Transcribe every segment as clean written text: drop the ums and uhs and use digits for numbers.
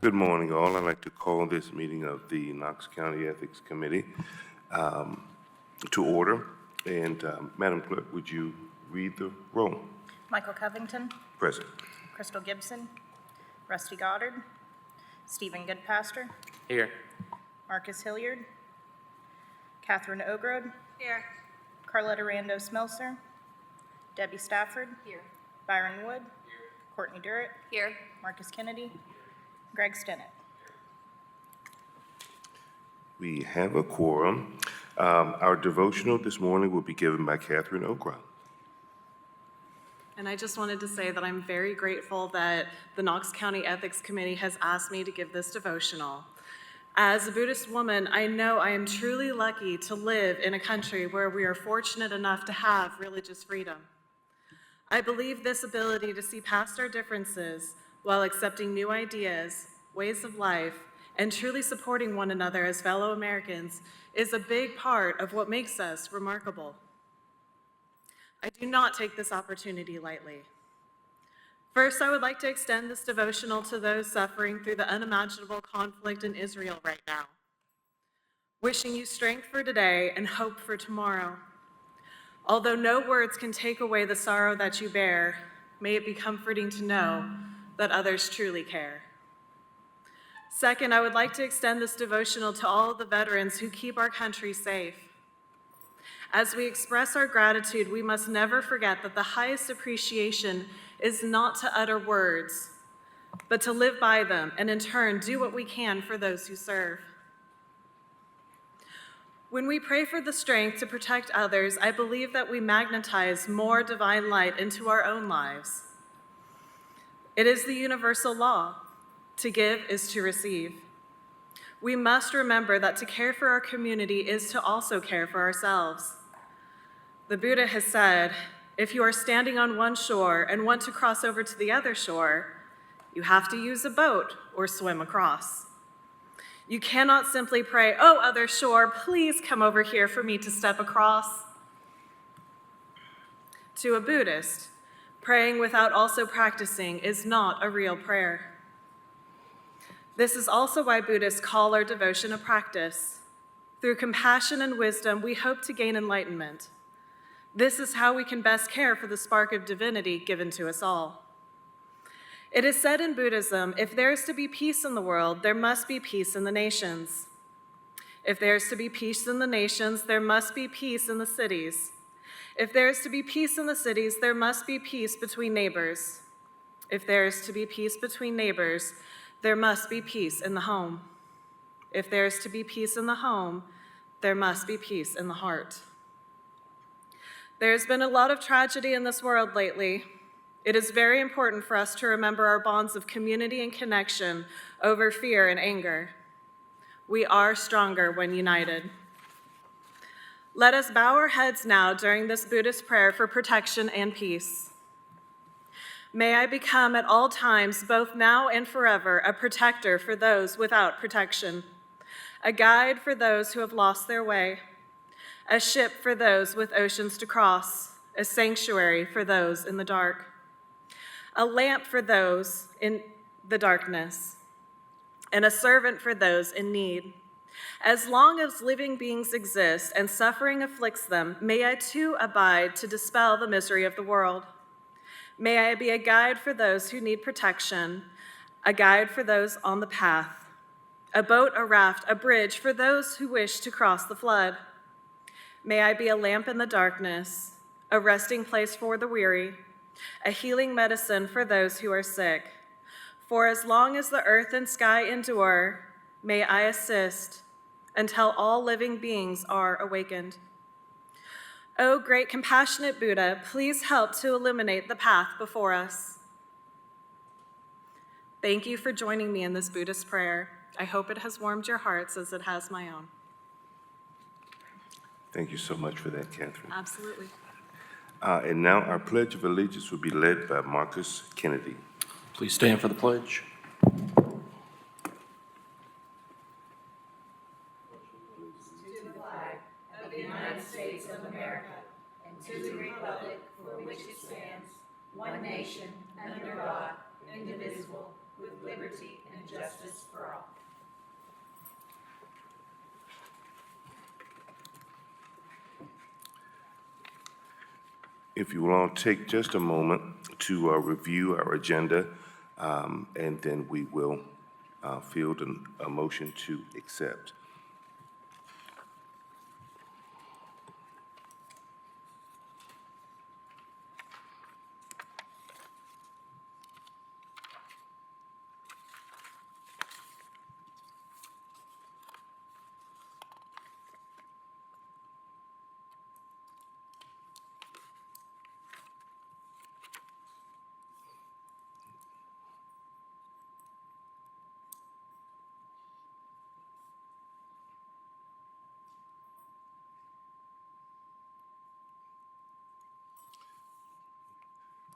Good morning, all. I'd like to call this meeting of the Knox County Ethics Committee to order. And Madam Clerk, would you read the roll? Michael Covington, Present. Crystal Gibson, Rusty Goddard, Stephen Goodpaster, Here. Marcus Hilliard, Catherine Ogrode, Here. Carletta Rando Smelser, Debbie Stafford, Here. Byron Wood, Courtney Durrett, Here. Marcus Kennedy, Greg Stinnett. We have a quorum. Our devotional this morning will be given by Catherine Ogrode. And I just wanted to say that I'm very grateful that the Knox County Ethics Committee has asked me to give this devotional. As a Buddhist woman, I know I am truly lucky to live in a country where we are fortunate enough to have religious freedom. I believe this ability to see past our differences while accepting new ideas, ways of life, and truly supporting one another as fellow Americans is a big part of what makes us remarkable. I do not take this opportunity lightly. First, I would like to extend this devotional to those suffering through the unimaginable conflict in Israel right now. Wishing you strength for today and hope for tomorrow. Although no words can take away the sorrow that you bear, may it be comforting to know that others truly care. Second, I would like to extend this devotional to all of the veterans who keep our country safe. As we express our gratitude, we must never forget that the highest appreciation is not to utter words, but to live by them and in turn do what we can for those who serve. When we pray for the strength to protect others, I believe that we magnetize more divine light into our own lives. It is the universal law. To give is to receive. We must remember that to care for our community is to also care for ourselves. The Buddha has said, if you are standing on one shore and want to cross over to the other shore, you have to use a boat or swim across. You cannot simply pray, oh, other shore, please come over here for me to step across. To a Buddhist, praying without also practicing is not a real prayer. This is also why Buddhists call our devotion a practice. Through compassion and wisdom, we hope to gain enlightenment. This is how we can best care for the spark of divinity given to us all. It is said in Buddhism, if there is to be peace in the world, there must be peace in the nations. If there is to be peace in the nations, there must be peace in the cities. If there is to be peace in the cities, there must be peace between neighbors. If there is to be peace between neighbors, there must be peace in the home. If there is to be peace in the home, there must be peace in the heart. There's been a lot of tragedy in this world lately. It is very important for us to remember our bonds of community and connection over fear and anger. We are stronger when united. Let us bow our heads now during this Buddhist prayer for protection and peace. May I become at all times, both now and forever, a protector for those without protection, a guide for those who have lost their way, a ship for those with oceans to cross, a sanctuary for those in the dark, a lamp for those in the darkness, and a servant for those in need. As long as living beings exist and suffering afflicts them, may I too abide to dispel the misery of the world. May I be a guide for those who need protection, a guide for those on the path, a boat, a raft, a bridge for those who wish to cross the flood. May I be a lamp in the darkness, a resting place for the weary, a healing medicine for those who are sick. For as long as the earth and sky endure, may I assist until all living beings are awakened. O great compassionate Buddha, please help to illuminate the path before us. Thank you for joining me in this Buddhist prayer. I hope it has warmed your hearts as it has my own. Thank you so much for that, Catherine. Absolutely. And now our Pledge of Allegiance will be led by Marcus Kennedy. Please stand for the pledge. One nation, under God, indivisible, with liberty and justice If you will all take just a moment to review our agenda, and then we will field a motion to accept.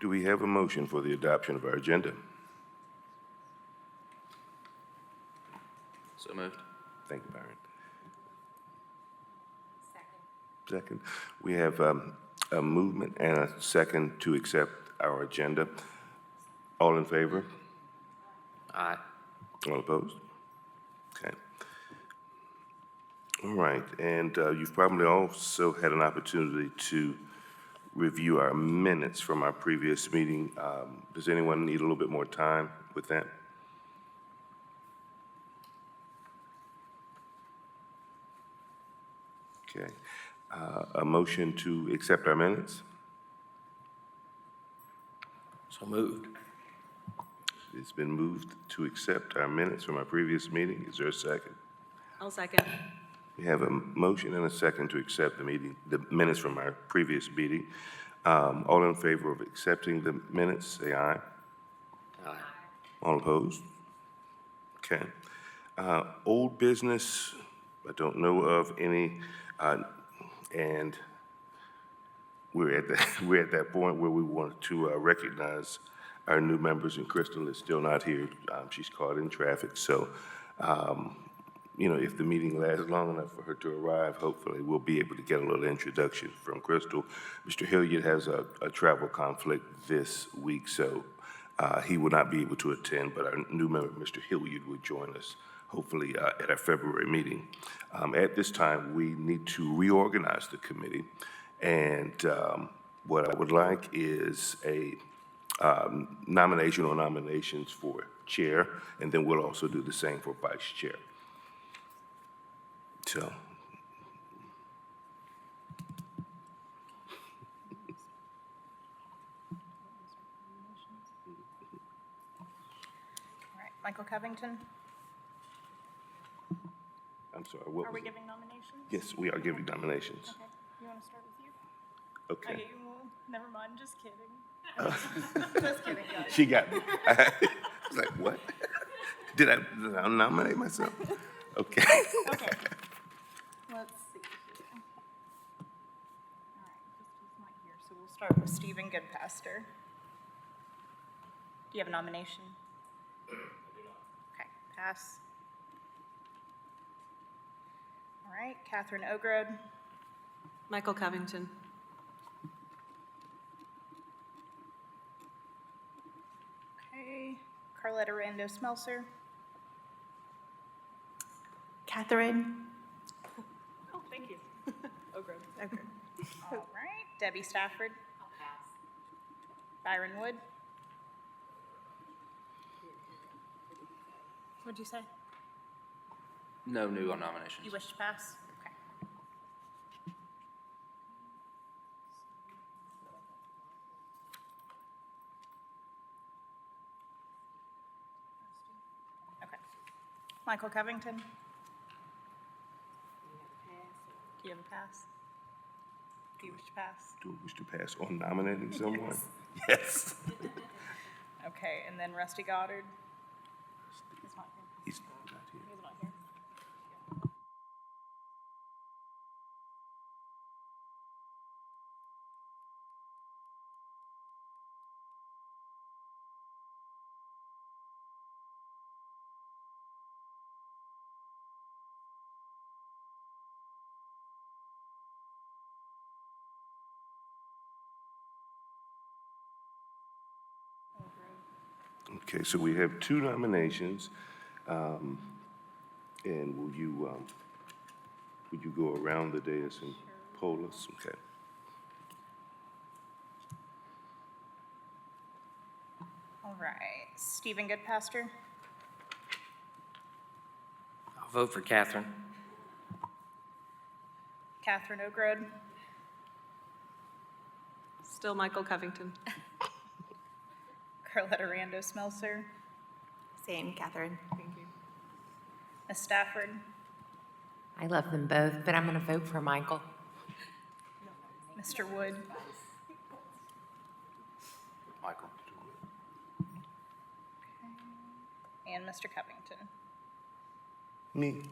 Do we have a motion for the adoption of our agenda? So moved. Thank you, Byron. Second. We have a movement and a second to accept our agenda. All in favor? Aye. All opposed? Okay. All right, and you've probably also had an opportunity to review our minutes from our previous meeting. Does anyone need a little bit more time with that? Okay. A motion to accept our minutes? So moved. It's been moved to accept our minutes from our previous meeting. Is there a second? I'll second. We have a motion and a second to accept the minutes from our previous meeting. All in favor of accepting the minutes, say aye. Aye. All opposed? Okay. Old business, I don't know of any, and we're at that point where we want to recognize our new members, and Crystal is still not here. She's caught in traffic, so if the meeting lasts long enough for her to arrive, hopefully we'll be able to get a little introduction from Crystal. Mr. Hilliard has a travel conflict this week, so he will not be able to attend, but our new member, Mr. Hilliard, will join us hopefully at our February meeting. At this time, we need to reorganize the committee, and what I would like is a nomination or nominations for chair, and then we'll also do the same for vice chair. So, All right, Michael Covington, I'm sorry, what are was we it? giving nominations? Yes, we are giving nominations. Okay, you want to start with you? Okay. Okay, well, never mind, just kidding. Just kidding, guys. She got me. I was like, what? Did I nominate myself? Okay. Okay. Let's see here. All right, Crystal's not here, so we'll start with Stephen Goodpaster. Do you have a nomination? Okay, pass. All right, Catherine Ogrode. Michael Covington. Okay, Carletta Rando Smelser. Catherine. Oh, thank you. Ogrode. Okay. All right, Debbie Stafford. I'll pass. Byron Wood. What'd you say? No new nominations. You wish to pass? Okay. Okay. Michael Covington? Do you have a pass? Do you wish to pass? Do we wish to pass on nominating someone? Yes. Okay, and then Rusty Goddard? He's not here. He's not here. He's not here. Okay, so we have two nominations. And would you go around the dais and poll us? Okay. All right, Stephen Goodpaster, I'll vote for Catherine. Catherine Ogrod, Still Michael Covington. Carletta Rando Smelser, Same, Catherine. Ms. Stafford, I love them both, but I'm going to vote for Michael. Mr. Wood, Michael. and Mr. Covington. Me.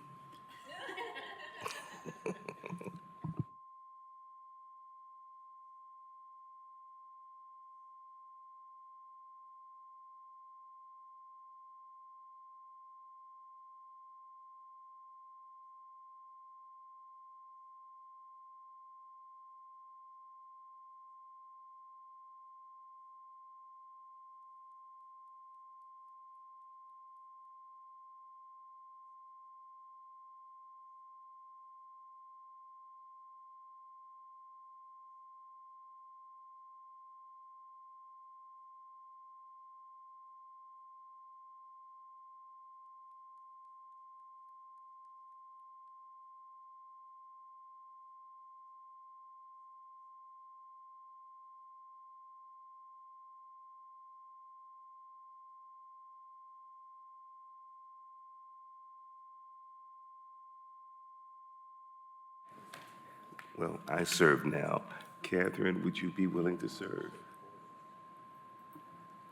Well, I serve now. Catherine, would you be willing to serve?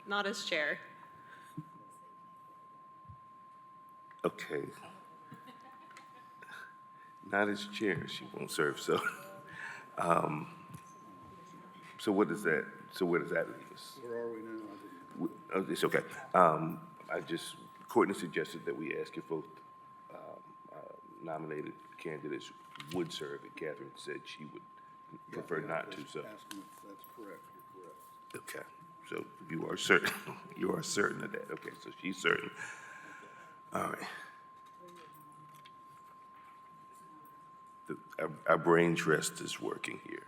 Not as chair. Okay. Not as chair, she won't serve, so. So what does that, so where does that leave us? Where are we now? It's okay. Courtney suggested that we ask if both nominated candidates would serve, and Catherine said she would prefer not to, so. Asking if that's correct, you're correct. Okay, so you are certain, you are certain of that, okay, so she's certain. All right. Our brain trust is working here.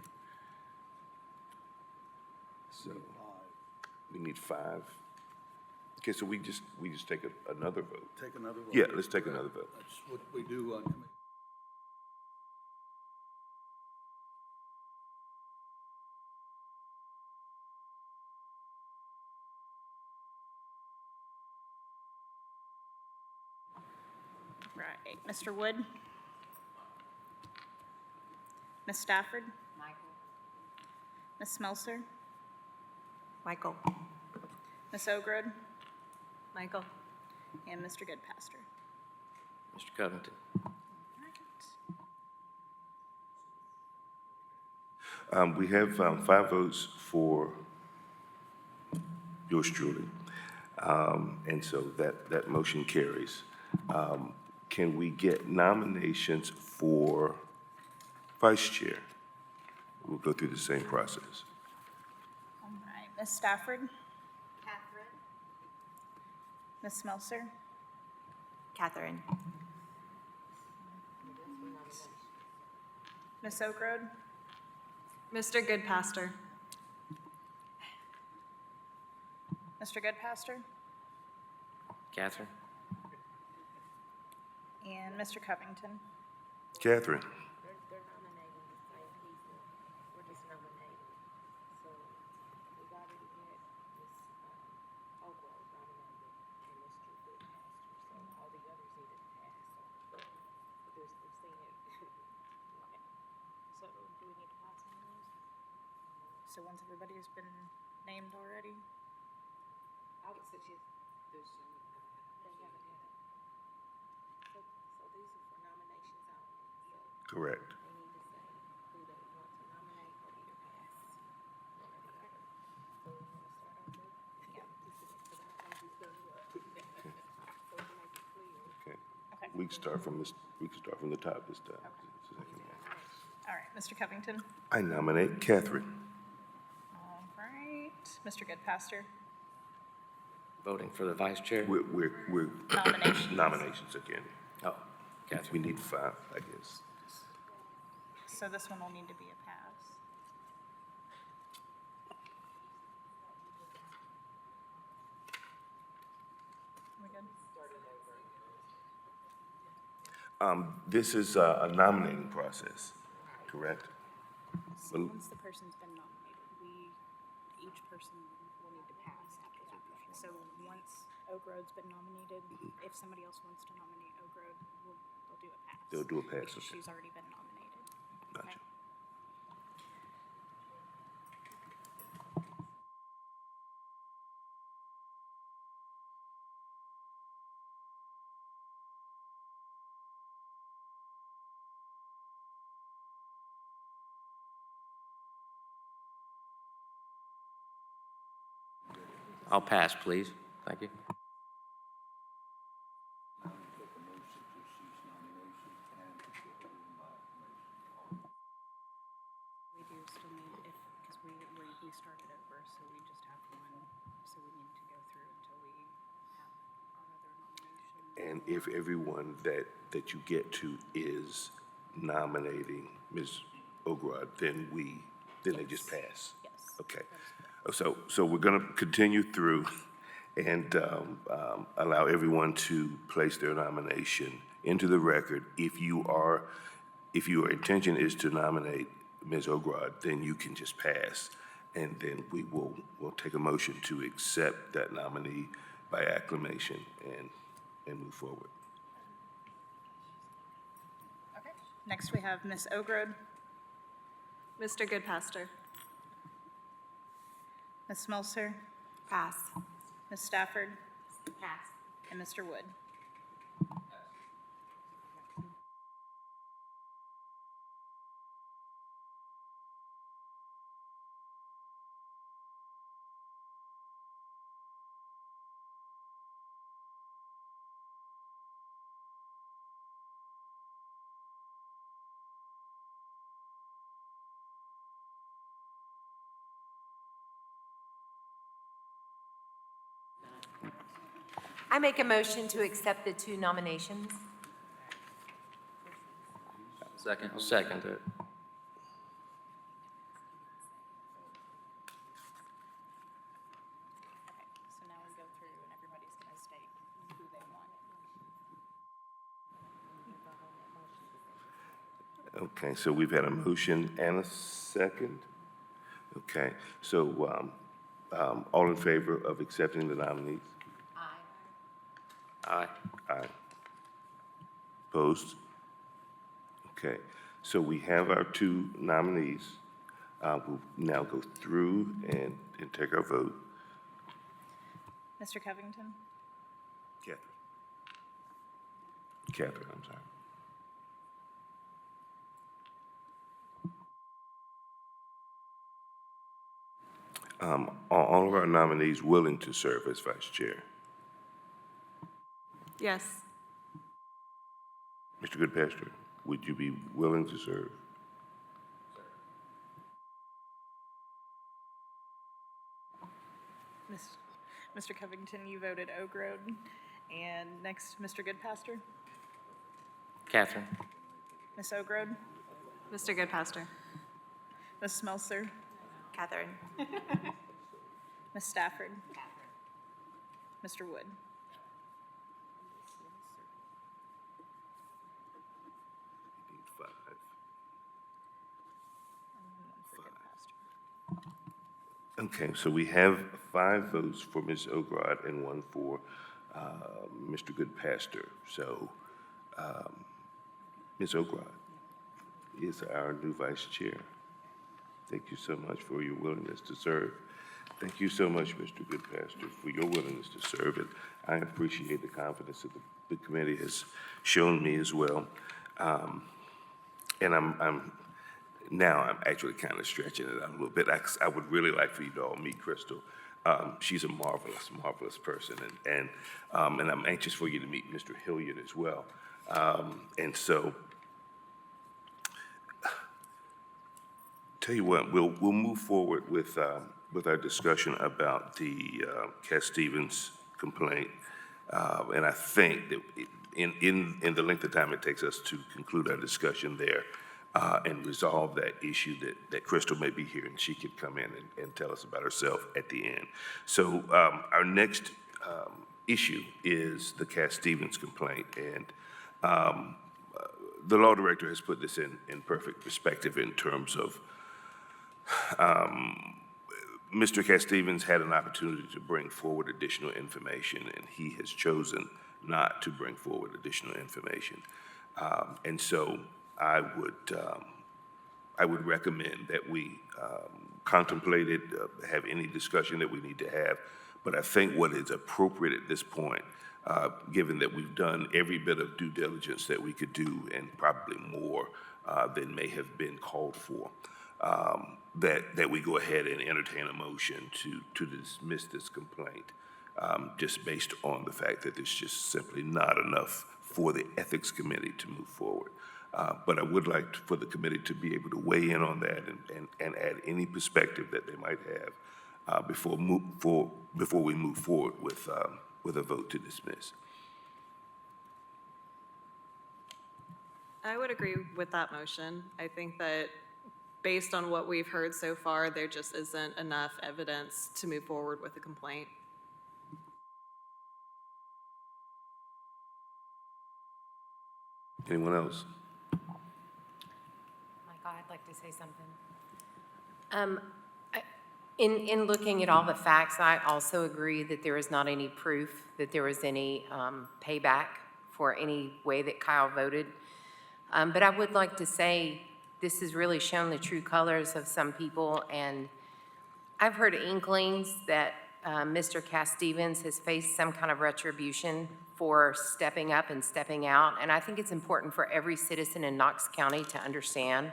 So, we need 5. Okay, so we just take another vote. Take another vote. Yeah, let's take another vote. That's what we do on committee. Right, Mr. Wood, Ms. Stafford, Ms. Smelser, Michael. Ms. Ogrod, Michael. and Mr. Goodpaster. Mr. Covington. We have 5 votes for yours truly, and so that motion carries. Can we get nominations for vice chair? We'll go through the same process. All right, Ms. Stafford. Catherine. Ms. Smelser, Catherine. Ms. Ogrod, Mr. Goodpaster. Mr. Goodpaster, Catherine. and Mr. Covington. Catherine? They're nominating the same people. We're just nominating. So we've already had Ms. Oakwood nominated and Mr. Goodpaster. So all the others need to pass. So they're seeing it. So do we need to pass on those? So once everybody has been named already? I would suggest there's some, they haven't had it. So these are for nominations only. So Correct. they need to say who they want to nominate or either pass one or the other. So you want to start off with? Yeah. Because I don't think we've done what. So to make it clear. Okay. Okay. We can start from the top this time. All right, Mr. Covington. I nominate Catherine. All right, Mr. Goodpaster. Voting for the vice chair. We're Nominations. nominations again. Oh, We Catherine. need 5, I guess. So this one will need to be a pass. This is a nominating process, correct? So once the person's been nominated, each person will need to pass after that. So once Oak Road's been nominated, if somebody else wants to nominate Oak Road, they'll do a pass. They'll do a pass, Because okay. she's already been nominated. Gotcha. I'll pass, please. Thank you. We do still need, because we started over, so we just have one, so we need to go through until we have our other nomination. And if everyone that you get to is nominating Ms. Ogrod, then they just pass? Yes. Okay. So we're going to continue through and allow everyone to place their nomination into the record. If your intention is to nominate Ms. Ogrod, then you can just pass, and then we'll take a motion to accept that nominee by acclamation and move forward. Okay. Next, we have Ms. Oak Road, Mr. Goodpaster. Ms. Smelser, Pass. Ms. Stafford, Pass. and Mr. Wood. I make a motion to accept the 2 nominations. Second. I'll second it. So now we go through and everybody's going to state who they want. Okay, so we've had a motion and a second. Okay, so all in favor of accepting the nominees? Aye. Aye. Opposed? Okay, so we have our 2 nominees. We'll now go through and take our vote. Mr. Covington, Catherine, I'm sorry. Are all of our nominees willing to serve as vice chair? Yes. Mr. Goodpaster, would you be willing to serve? Mr. Covington, you voted Oak Road. And next, Mr. Goodpaster, Catherine. Ms. Oak Road, Mr. Goodpaster. Ms. Smelser, Catherine. Ms. Stafford, Mr. Wood. Need 5. Okay, so we have 5 votes for Ms. Ogrod and 1 for Mr. Goodpaster. So Ms. Ogrod is our new vice chair. Thank you so much for your willingness to serve. Thank you so much, Mr. Goodpaster, for your willingness to serve. And I appreciate the confidence that the committee has shown me as well. And I'm actually kind of stretching it out a little bit. I would really like for you to all meet Crystal. She's a marvelous, marvelous person, and I'm anxious for you to meet Mr. Hilliard as well. And so, tell you what, we'll move forward with our discussion about the Cat Stevens complaint, and I think that in the length of time it takes us to conclude our discussion there and resolve that issue, that Crystal may be here and she could come in and tell us about herself at the end. So our next issue is the Cat Stevens complaint, and the law director has put this in perfect perspective in terms of Mr. Stevens had an opportunity to bring forward additional information, and he has chosen not to bring forward additional information. And so I would recommend that we contemplate it, have any discussion that we need to have. But I think what is appropriate at this point, given that we've done every bit of due diligence that we could do, and probably more than may have been called for, that we go ahead and entertain a motion to dismiss this complaint, just based on the fact that there's just simply not enough for the Ethics Committee to move forward. But I would like for the committee to be able to weigh in on that and add any perspective that they might have before we move forward with a vote to dismiss. I would agree with that motion. I think that based on what we've heard so far, there just isn't enough evidence to move forward with a complaint. Anyone else? Michael, I'd like to say something. In looking at all the facts, I also agree that there is not any proof that there was any payback for any way that Kyle voted. But I would like to say this has really shown the true colors of some people, and I've heard inklings that Mr. Stevens has faced some kind of retribution for stepping up and stepping out, and I think it's important for every citizen in Knox County to understand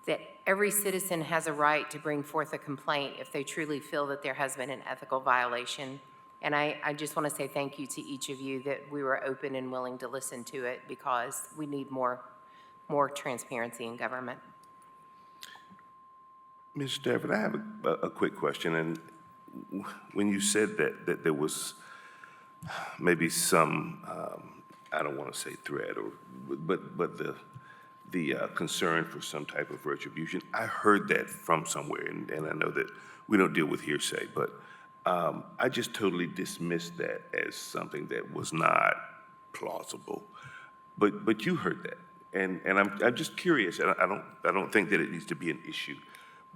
that every citizen has a right to bring forth a complaint if they truly feel that there has been an ethical violation. And I just want to say thank you to each of you that we were open and willing to listen to it, because we need more transparency in government. Ms. Stafford, I have a quick question. And when you said that there was maybe some, I don't want to say threat, but the concern for some type of retribution, I heard that from somewhere, and I know that we don't deal with hearsay, but I just totally dismissed that as something that was not plausible. But you heard that, and I'm just curious, and I don't think that it needs to be an issue,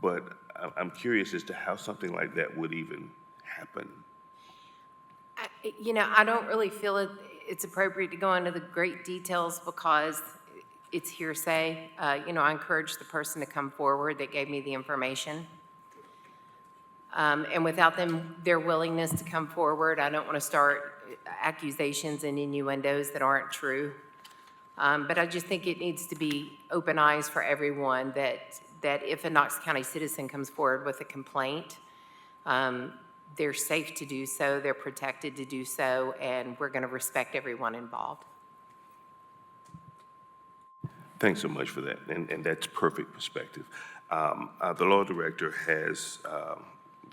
but I'm curious as to how something like that would even happen. I don't really feel it's appropriate to go into the great details because it's hearsay. I encouraged the person to come forward that gave me the information. And without their willingness to come forward, I don't want to start accusations and innuendos that aren't true. But I just think it needs to be open eyes for everyone that if a Knox County citizen comes forward with a complaint, they're safe to do so, they're protected to do so, and we're going to respect everyone involved. Thanks so much for that, and that's perfect perspective. The law director has,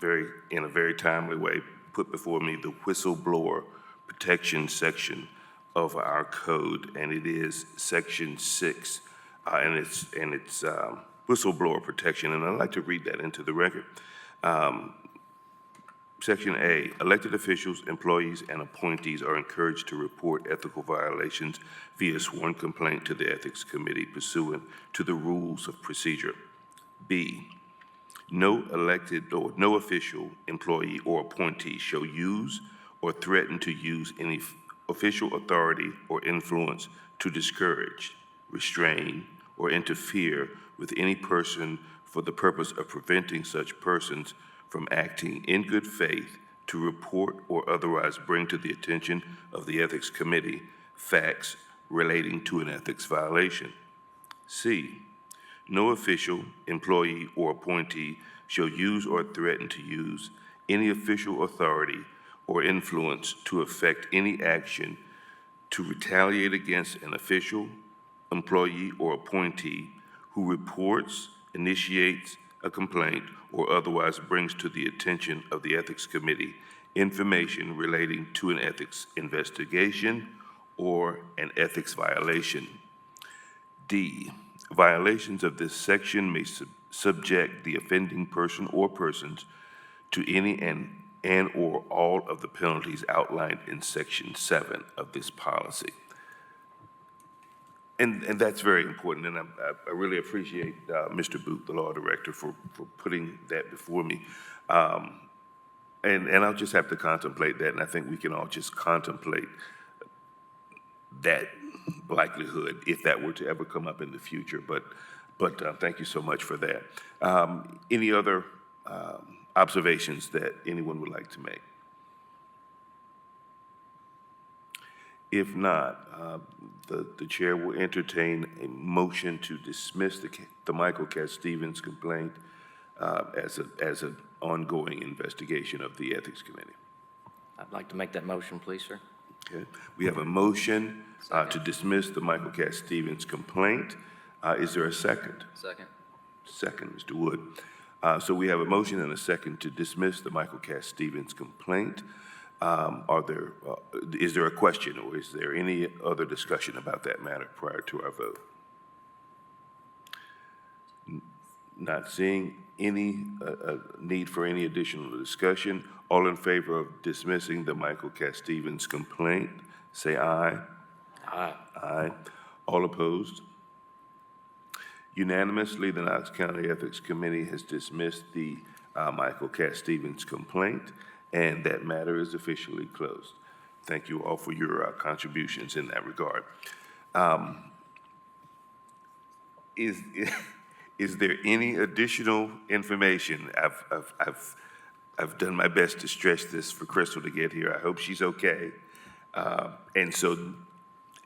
in a very timely way, put before me the whistleblower protection section of our code, and it is Section 6, and it's whistleblower protection, and I'd like to read that into the record. Section A, elected officials, employees, and appointees are encouraged to report ethical violations via sworn complaint to the Ethics Committee pursuant to the rules of procedure. B, no elected or no official, employee, or appointee shall use or threaten to use any official authority or influence to discourage, restrain, or interfere with any person for the purpose of preventing such persons from acting in good faith to report or otherwise bring to the attention of the Ethics Committee facts relating to an ethics violation. C, no official, employee, or appointee shall use or threaten to use any official authority or influence to effect any action to retaliate against an official, employee, or appointee who reports, initiates a complaint, or otherwise brings to the attention of the Ethics Committee information relating to an ethics investigation or an ethics violation. D, violations of this section may subject the offending person or persons to any and or all of the penalties outlined in Section 7 of this policy. And that's very important, and I really appreciate Mr. Booth, the law director, for putting that before me. And I'll just have to contemplate that, and I think we can all just contemplate that likelihood if that were to ever come up in the future. But thank you so much for that. Any other observations that anyone would like to make? If not, the chair will entertain a motion to dismiss the Michael Cat Stevens complaint as an ongoing investigation of the Ethics Committee. I'd like to make that motion, please, sir. Okay, we have a motion to dismiss the Michael Cat Stevens complaint. Is there a second? Second. Second, Mr. Wood. So we have a motion and a second to dismiss the Michael Cat Stevens complaint. Is there a question, or is there any other discussion about that matter prior to our vote? Not seeing any need for any additional discussion. All in favor of dismissing the Michael Cat Stevens complaint, say aye. Aye. Aye. All opposed? Unanimously, the Knox County Ethics Committee has dismissed the Michael Cat Stevens complaint, and that matter is officially closed. Thank you all for your contributions in that regard. Is there any additional information? I've done my best to stretch this for Crystal to get here. I hope she's okay. And so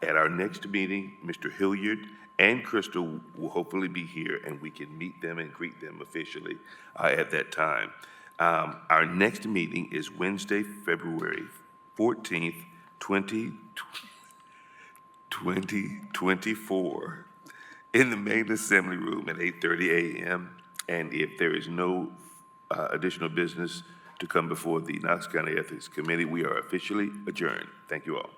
at our next meeting, Mr. Hilliard and Crystal will hopefully be here, and we can meet them and greet them officially at that time. Our next meeting is Wednesday, February 14th, 2024, in the main assembly room at 8:30 a.m. And if there is no additional business to come before the Knox County Ethics Committee, we are officially adjourned. Thank you all.